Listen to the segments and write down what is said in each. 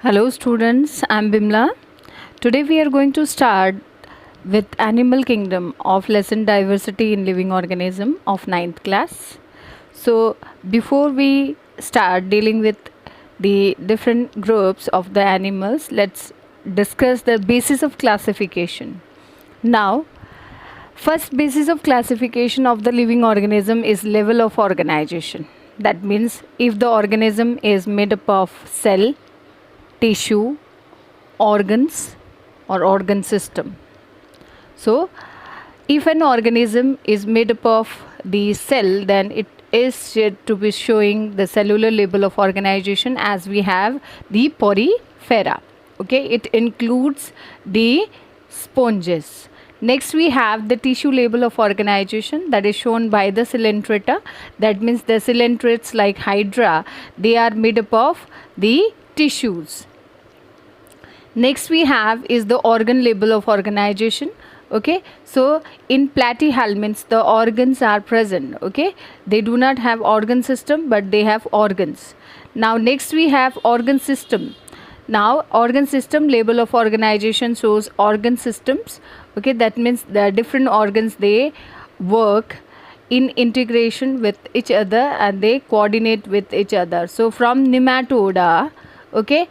Hello students, I'm Bimla. Today we are going to start with Animal Kingdom of Lesson Diversity in Living Organism of ninth class. So before we start dealing with the different groups of the animals, let's discuss the basis of classification. Now, first basis of classification of the living organism is level of organization. That means if the organism is made up of cell, tissue, organs or organ system. So if an organism is made up of the cell, then it is said to be showing the cellular level of organization, as we have the porifera. Okay, it includes the sponges. Next we have the tissue level of organization, that is shown by the coelenterata. That means the coelenterates like hydra, they are made up of the tissues. Next we have is the organ level of organization. Okay, so in platyhelminths the organs are present. Okay, they do not have organ system but they have organs. Now next we have organ system. Now organ system level of organization shows organ systems. Okay, that means the different organs, they work in integration with each other and they coordinate with each other. So from nematoda, okay,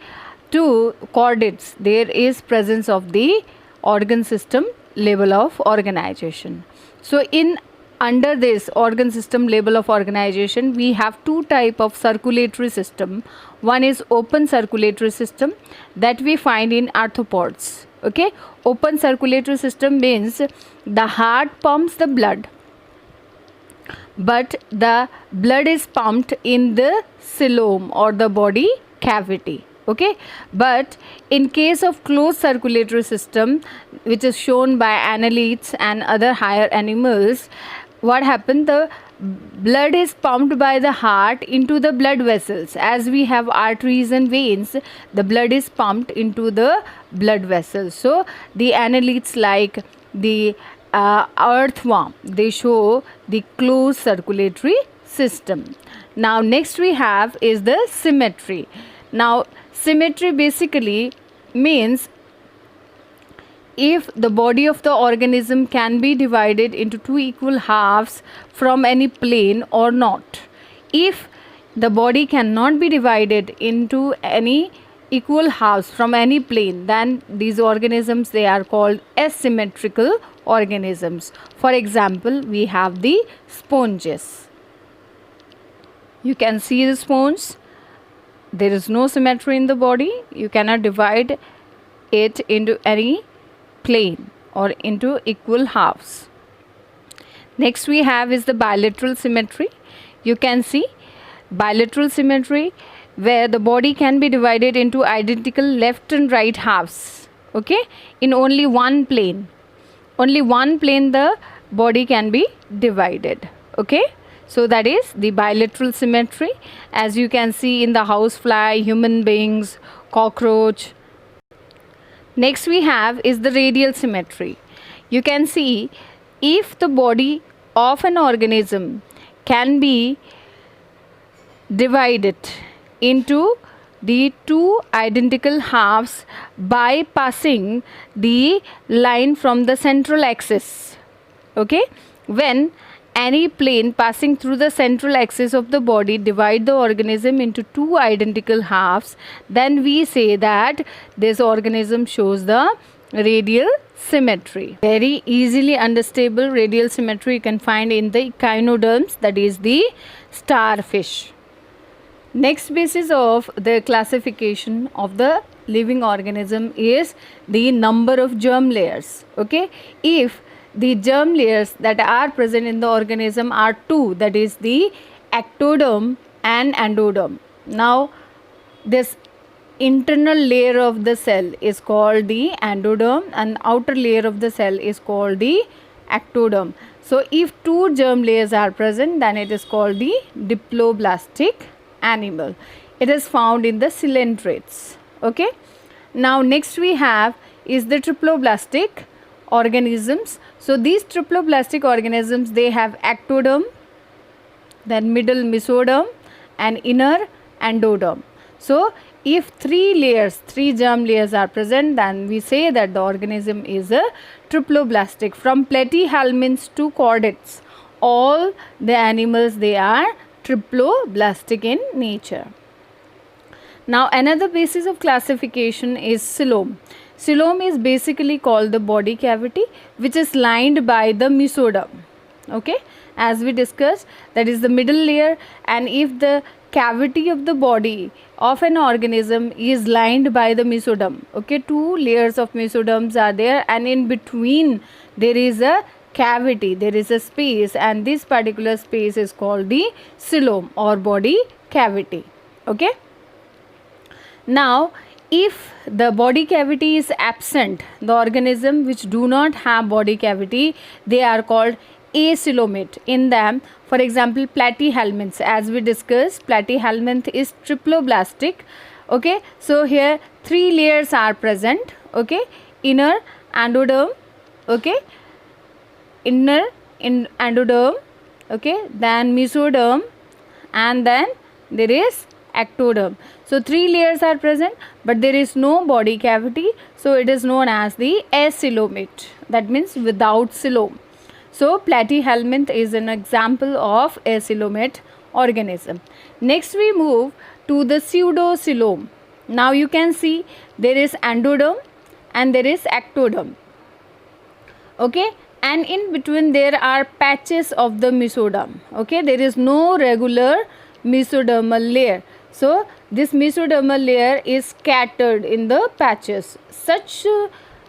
to chordates, there is presence of the organ system level of organization. So in under this organ system level of organization, we have two type of circulatory system. One is open circulatory system that we find in arthropods. Okay, open circulatory system means the heart pumps the blood, but the blood is pumped in the coelom or the body cavity. Okay, but in case of closed circulatory system, which is shown by annelids and other higher animals, what happened, the blood is pumped by the heart into the blood vessels. As we have arteries and veins, the blood is pumped into the blood vessels. So the annelids like the earthworm, they show the closed circulatory system. Now next we have is the symmetry. Now symmetry basically means if the body of the organism can be divided into two equal halves from any plane or not. If the body cannot be divided into any equal halves from any plane, then these organisms, they are called asymmetrical organisms. For example, we have the sponges. You can see the sponge. There is no symmetry in the body. You cannot divide it into any plane or into equal halves. Next we have is the bilateral symmetry. You can see bilateral symmetry where the body can be divided into identical left and right halves. Okay, in only one plane. Only one plane the body can be divided. Okay, so that is the bilateral symmetry, as you can see in the housefly, human beings, cockroach. Next we have is the radial symmetry. You can see if the body of an organism can be divided into the two identical halves by passing the line from the central axis. Okay, when any plane passing through the central axis of the body divide the organism into two identical halves, then we say that this organism shows the radial symmetry. Very easily understandable radial symmetry you can find in the echinoderms, that is the starfish. Next basis of the classification of the living organism is the number of germ layers. Okay, if the germ layers that are present in the organism are two, that is the ectoderm and endoderm. Now this internal layer of the cell is called the endoderm and outer layer of the cell is called the ectoderm. So if two germ layers are present, then it is called the diploblastic animal. It is found in the coelenterates. Okay, now next we have is the triploblastic organisms. So these triploblastic organisms, they have ectoderm, then middle mesoderm and inner endoderm. So if three germ layers are present, then we say that the organism is a triploblastic. From platyhelminths to chordates, all the animals, they are triploblastic in nature. Now another basis of classification is coelom. Coelom is basically called the body cavity which is lined by the mesoderm. Okay, as we discussed, that is the middle layer, and if the cavity of the body of an organism is lined by the mesoderm, okay, two layers of mesoderms are there, and in between there is a cavity, there is a space, and this particular space is called the coelom or body cavity. Okay, now if the body cavity is absent, the organism which do not have body cavity, they are called acoelomate. In them, for example, platyhelminths, as we discussed, platyhelminth is triploblastic. Okay, so here three layers are present. Okay, inner endoderm, okay, inner in endoderm, okay, then mesoderm, and then there is ectoderm. So three layers are present, but there is no body cavity, so it is known as the acoelomate, that means without coelom. So platyhelminth is an example of acoelomate organism. Next we move to the pseudocoelom. Now you can see there is endoderm and there is ectoderm. Okay, and in between there are patches of the mesoderm. Okay, there is no regular mesodermal layer. So this mesodermal layer is scattered in the patches. Such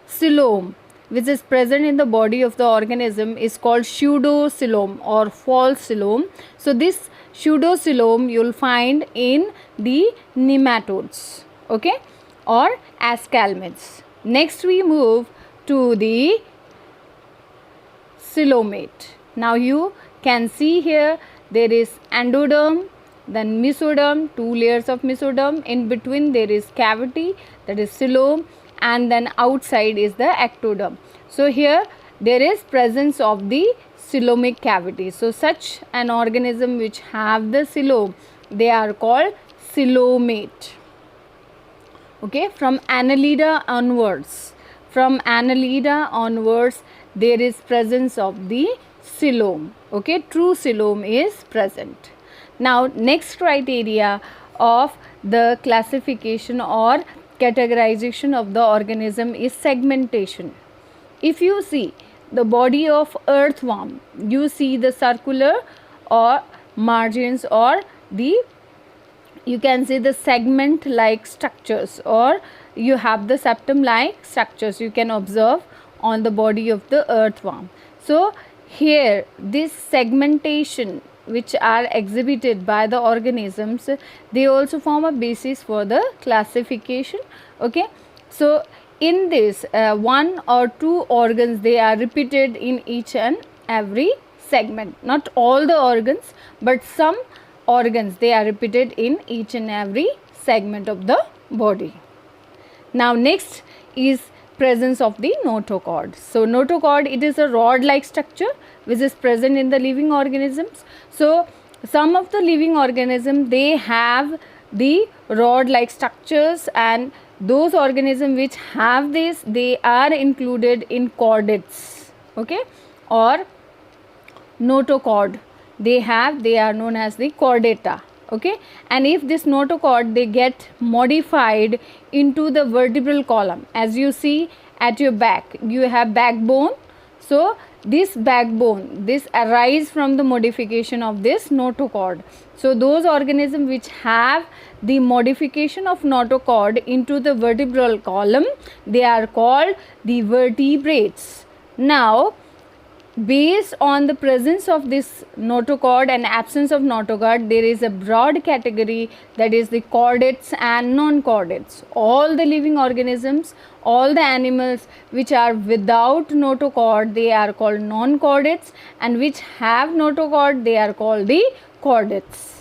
coelom which is present in the body of the organism is called pseudocoelom or false coelom. So this pseudocoelom you will find in the nematodes, okay, or aschelmids. Next we move to the coelomate. Now you can see here there is endoderm, then mesoderm, two layers of mesoderm, in between there is cavity, that is coelom, and then outside is the ectoderm. So here there is presence of the coelomic cavity. So such an organism which have the coelom, they are called coelomate. Okay, from Annelida onwards, there is presence of the coelom. Okay, true coelom is present. Now next criteria of the classification or categorization of the organism is segmentation. If you see the body of earthworm, you see the circular or margins, or the you can see the segment like structures, or you have the septum like structures you can observe on the body of the earthworm. So here this segmentation which are exhibited by the organisms, they also form a basis for the classification. Okay, so in this one or two organs, they are repeated in each and every segment. Not all the organs, but some organs, they are repeated in each and every segment of the body. Now next is presence of the notochord. So notochord, it is a rod like structure which is present in the living organisms. So some of the living organisms, they have the rod like structures, and those organisms which have this, they are included in chordates, okay, or notochord they are known as the chordata. Okay, and if this notochord, they get modified into the vertebral column, as you see at your back, you have backbone. So this backbone, this arise from the modification of this notochord. So those organisms which have the modification of notochord into the vertebral column, they are called the vertebrates. Now based on the presence of this notochord and absence of notochord, there is a broad category, that is the chordates and non-chordates. All the living organisms, all the animals which are without notochord, they are called non-chordates, and which have notochord, they are called the chordates.